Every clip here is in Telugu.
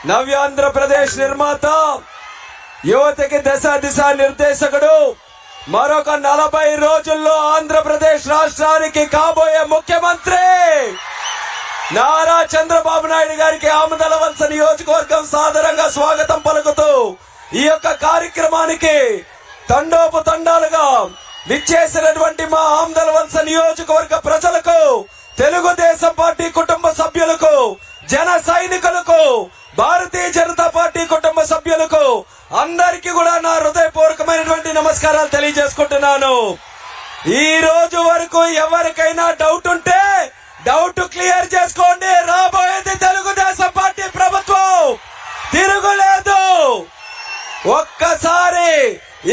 నవ్యాంధ్రప్రదేశ్ నిర్మాత, యువతకి దశ నిర్దేశకుడు, మరొక 40 రోజుల్లో ఆంధ్రప్రదేశ్ రాష్ట్రానికి కాబోయే ముఖ్యమంత్రి నారా చంద్రబాబు నాయుడు గారికి ఆమదలవలస నియోజకవర్గం సాదరంగా స్వాగతం పలుకుతూ ఈ యొక్క కార్యక్రమానికి తండోపతండాలుగా విచ్చేసినటువంటి మా ఆమదలవలస నియోజకవర్గ ప్రజలకు, తెలుగుదేశం పార్టీ కుటుంబ సభ్యులకు, జన సైనికులకు, భారతీయ జనతా పార్టీ కుటుంబ సభ్యులకు అందరికీ కూడా నా హృదయపూర్వకమైనటువంటి నమస్కారాలు తెలియజేసుకుంటున్నాను. ఈ రోజు వరకు ఎవరికైనా డౌట్ ఉంటే డౌట్ క్లియర్ చేసుకోండి. రాబోయేది తెలుగుదేశం పార్టీ ప్రభుత్వం, తిరుగులేదు. ఒక్కసారి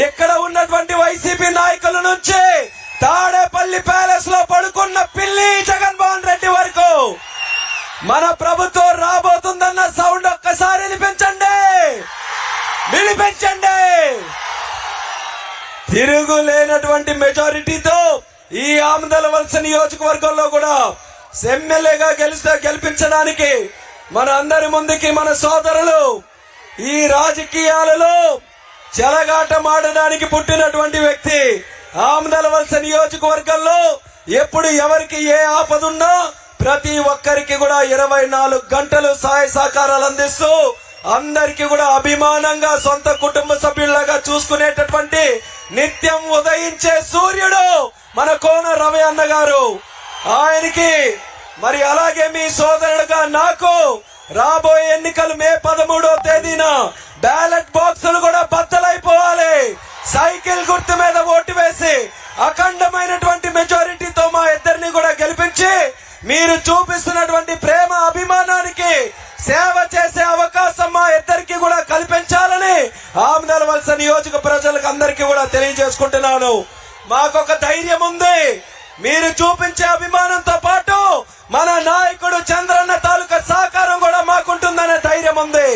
ఇక్కడ ఉన్నటువంటి వైసీపీ నాయకుల నుంచి తాడేపల్లి ప్యాలెస్ లో పడుకున్న పిల్లి జగన్మోహన్ రెడ్డి వరకు మన ప్రభుత్వం రాబోతుందన్న సౌండ్ ఒక్కసారి వినిపించండి. తిరుగులేనటువంటి మెజారిటీతో ఈ ఆమదలవలస నియోజకవర్గంలో కూడా ఎమ్మెల్యేగా గెలిపించడానికి మన అందరి ముందుకి మన సోదరులు ఈ రాజకీయాలలో చెలగాటమాడడానికి పుట్టినటువంటి వ్యక్తి. ఆమదలవలస నియోజకవర్గంలో ఎప్పుడు ఎవరికి ఏ ఆపదున్నా ప్రతి ఒక్కరికి కూడా 24 గంటలు సహాయ సహకారాలు అందిస్తూ అందరికి కూడా అభిమానంగా సొంత కుటుంబ సభ్యుల్లాగా చూసుకునేటటువంటి నిత్యం ఉదయించే సూర్యుడు మన కోన రవి అన్న గారు. ఆయనకి మరి అలాగే మీ సోదరుడుగా నాకు రాబోయే ఎన్నికలు మే 13వ తేదీన బ్యాలెట్ బాక్సులు కూడా బద్దలైపోవాలి. సైకిల్ గుర్తు మీద ఓటు వేసి అఖండమైనటువంటి మెజారిటీతో మా ఇద్దరిని కూడా గెలిపించి మీరు చూపిస్తున్నటువంటి ప్రేమ అభిమానానికి సేవ చేసే అవకాశం మా ఇద్దరికి కూడా కల్పించాలని ఆమదలవలస నియోజక ప్రజలకు అందరికీ కూడా తెలియజేసుకుంటున్నాను. మాకొక ధైర్యం ఉంది. మీరు చూపించే అభిమానంతో పాటు మన నాయకుడు చంద్రన్న తాలూకా సహకారం కూడా మాకుంటుందనే ధైర్యం ఉంది.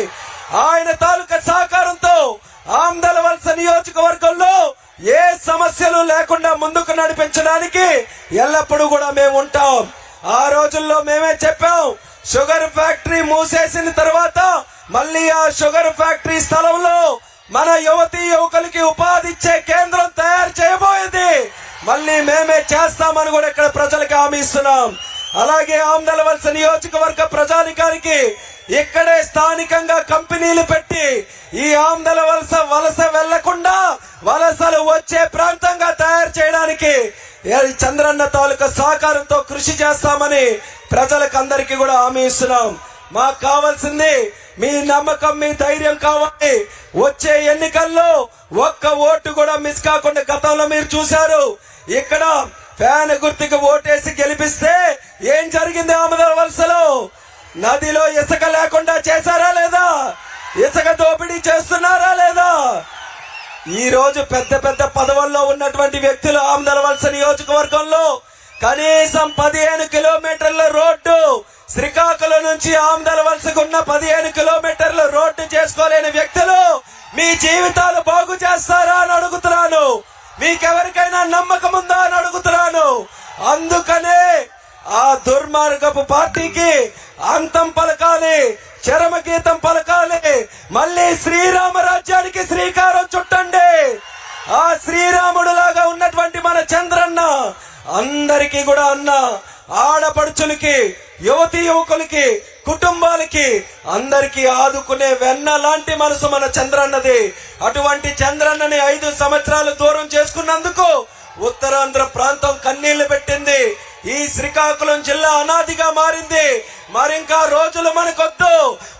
ఆయన తాలూకా సహకారంతో ఆమదలవలస నియోజకవర్గంలో ఏ సమస్యలు లేకుండా ముందుకు నడిపించడానికి ఎల్లప్పుడూ కూడా మేము ఉంటాం. ఆ రోజుల్లో మేమే చెప్పాం, షుగర్ ఫ్యాక్టరీ మూసేసిన తర్వాత మళ్ళీ ఆ షుగర్ ఫ్యాక్టరీ స్థలంలో మన యువతీ యువకులకి ఉపాధి ఇచ్చే కేంద్రం తయారు చేయబోయేది మళ్ళీ మేమే చేస్తామని కూడా ఇక్కడ ప్రజలకు హామీ ఇస్తున్నాం. అలాగే ఆమదలవలస నియోజకవర్గ ప్రజానికానికి ఇక్కడే స్థానికంగా కంపెనీలు పెట్టి ఈ వలస వెళ్లకుండా వలసలు వచ్చే ప్రాంతంగా తయారు చేయడానికి చంద్రన్న తాలూకా సహకారంతో కృషి చేస్తామని ప్రజలకు అందరికీ కూడా హామీ ఇస్తున్నాం. మాకు కావాల్సింది మీ నమ్మకం, మీ ధైర్యం కావాలి. వచ్చే ఎన్నికల్లో ఒక్క ఓటు కూడా మిస్ కాకుండా గతంలో మీరు చూశారు. ఇక్కడ ఫ్యాన్ గుర్తుకు ఓటేసి గెలిపిస్తే ఏం జరిగింది? ఆమదలవలసలో నదిలో ఇసుక లేకుండా చేశారా లేదా? ఇసుక దోపిడీ చేస్తున్నారా లేదా? ఈ రోజు పెద్ద పెద్ద పదవుల్లో ఉన్నటువంటి వ్యక్తులు ఆమదలవలస నియోజకవర్గంలో కనీసం 15 కిలోమీటర్ల రోడ్డు, శ్రీకాకుళం నుంచి ఆమదలవలసకు ఉన్న 15 కిలోమీటర్ల రోడ్డు చేసుకోలేని వ్యక్తులు మీ జీవితాలు బాగు చేస్తారా అని అడుగుతున్నాను. మీకెవరికైనా నమ్మకం ఉందా అని అడుగుతున్నాను. అందుకనే ఆ దుర్మార్గపు పార్టీకి అంతం పలకాలి, చరమగీతం పలకాలి. మళ్ళీ శ్రీరామ రాజ్యానికి శ్రీకారం చుట్టండి. ఆ శ్రీరాముడు లాగా ఉన్నటువంటి మన చంద్రన్న అందరికీ కూడా అన్న ఆడపడుచులకి, యువతీ యువకులకి, కుటుంబాలకి అందరికీ ఆదుకునే వెన్న లాంటి మనసు మన చంద్రన్నది. అటువంటి చంద్రన్నని 5 సంవత్సరాలు దూరం చేసుకున్నందుకు ఉత్తరాంధ్ర ప్రాంతం కన్నీళ్లు పెట్టింది. ఈ శ్రీకాకుళం జిల్లా అనాదిగా మారింది. మరింకా రోజులు మనకొద్దు.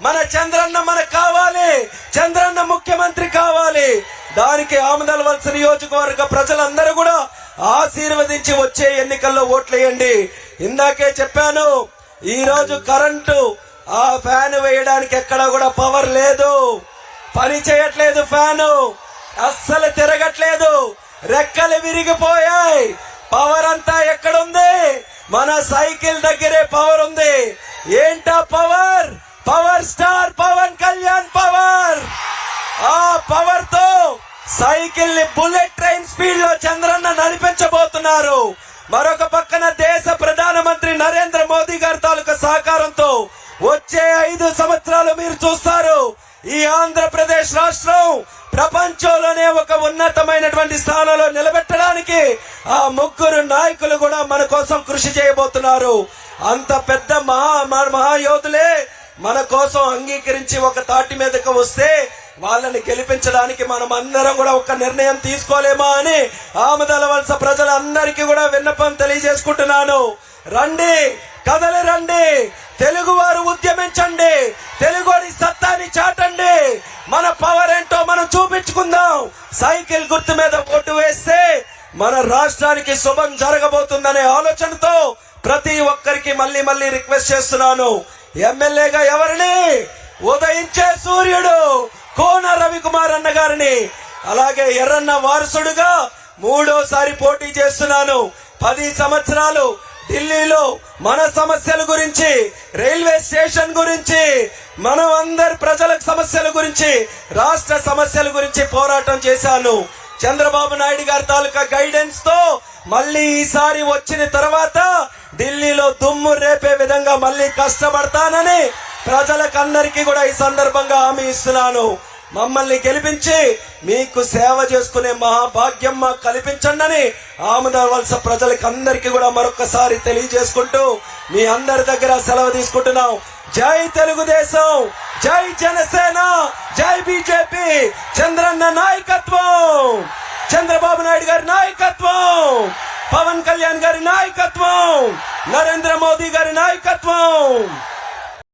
మన చంద్రన్న మనకు కావాలి. చంద్రన్న ముఖ్యమంత్రి కావాలి. దానికి ఆమదలవలస నియోజకవర్గ ప్రజలందరూ కూడా ఆశీర్వదించి వచ్చే ఎన్నికల్లో ఓట్లేయండి. ఇందాకే చెప్పాను, ఈ రోజు కరెంటు ఆ ఫ్యాన్ వేయడానికి ఎక్కడ కూడా పవర్ లేదు, పని చేయట్లేదు. ఫ్యాను అస్సలు తిరగట్లేదు, రెక్కలు విరిగిపోయాయి. పవర్ అంతా ఎక్కడుంది? మన సైకిల్ దగ్గరే పవర్ ఉంది. ఏంటా power? Power star Pawan Kalyan power. ఆ పవర్ తో సైకిల్ ని బుల్లెట్ ట్రైన్ స్పీడ్ లో చంద్రన్న నడిపించబోతున్నారు. మరొక పక్కన దేశ ప్రధానమంత్రి నరేంద్ర మోదీ గారి తాలూకా సహకారంతో వచ్చే 5 సంవత్సరాలు మీరు చూస్తారు ఈ ఆంధ్రప్రదేశ్ రాష్ట్రం ప్రపంచంలోనే ఒక ఉన్నతమైనటువంటి స్థానంలో నిలబెట్టడానికి ఆ 3 నాయకులు కూడా మన కోసం కృషి చేయబోతున్నారు. అంత పెద్ద మహాయోధులే మన కోసం అంగీకరించి ఒక తాటి మీదకి వస్తే వాళ్ళని గెలిపించడానికి మనం అందరం కూడా ఒక నిర్ణయం తీసుకోలేమా అని ఆమదాల వలస ప్రజలందరికీ కూడా విన్నపం తెలియజేసుకుంటున్నాను. రండి, కదలి రండి, తెలుగు వారు ఉద్యమించండి, తెలుగుని సత్తాని చాటండి, మన పవర్ ఏంటో మనం చూపించుకుందాం. సైకిల్ గుర్తు మీద ఓటు వేస్తే మన రాష్ట్రానికి శుభం జరగబోతుందనే ఆలోచనతో ప్రతి ఒక్కరికి మళ్ళీ రిక్వెస్ట్ చేస్తున్నాను. ఎమ్మెల్యేగా ఎవరిని? ఉదయించే సూర్యుడు కోన రవికుమార్ అన్న గారిని, అలాగే ఎర్రన్న వారసుడుగా 3వ పోటీ చేస్తున్నాను. 10 సంవత్సరాలు ఢిల్లీలో మన సమస్యల గురించి, రైల్వే స్టేషన్ గురించి, మనం అందరి ప్రజల సమస్యల గురించి, రాష్ట్ర సమస్యల గురించి పోరాటం చేశాను. చంద్రబాబు నాయుడు గారి తాలూకా గైడెన్స్ తో మళ్ళీ ఈసారి వచ్చిన తర్వాత ఢిల్లీలో దుమ్ము రేపే విధంగా మళ్ళీ కష్టపడతానని ప్రజలకందరికీ కూడా ఈ సందర్భంగా హామీ ఇస్తున్నాను. మమ్మల్ని గెలిపించి మీకు సేవ చేసుకునే మహాభాగ్యం మాకు కల్పించండి అని ఆమదాల వలస ప్రజలకి అందరికీ కూడా మరొకసారి తెలియజేసుకుంటూ మీ అందరి దగ్గర సెలవు తీసుకుంటున్నాం. జై తెలుగుదేశం, జై జనసేన, జై బీజేపీ. చంద్రన్న నాయకత్వం, చంద్రబాబు నాయుడు గారి నాయకత్వం, పవన్ కళ్యాణ్ గారి నాయకత్వం, నరేంద్ర మోదీ గారి నాయకత్వం.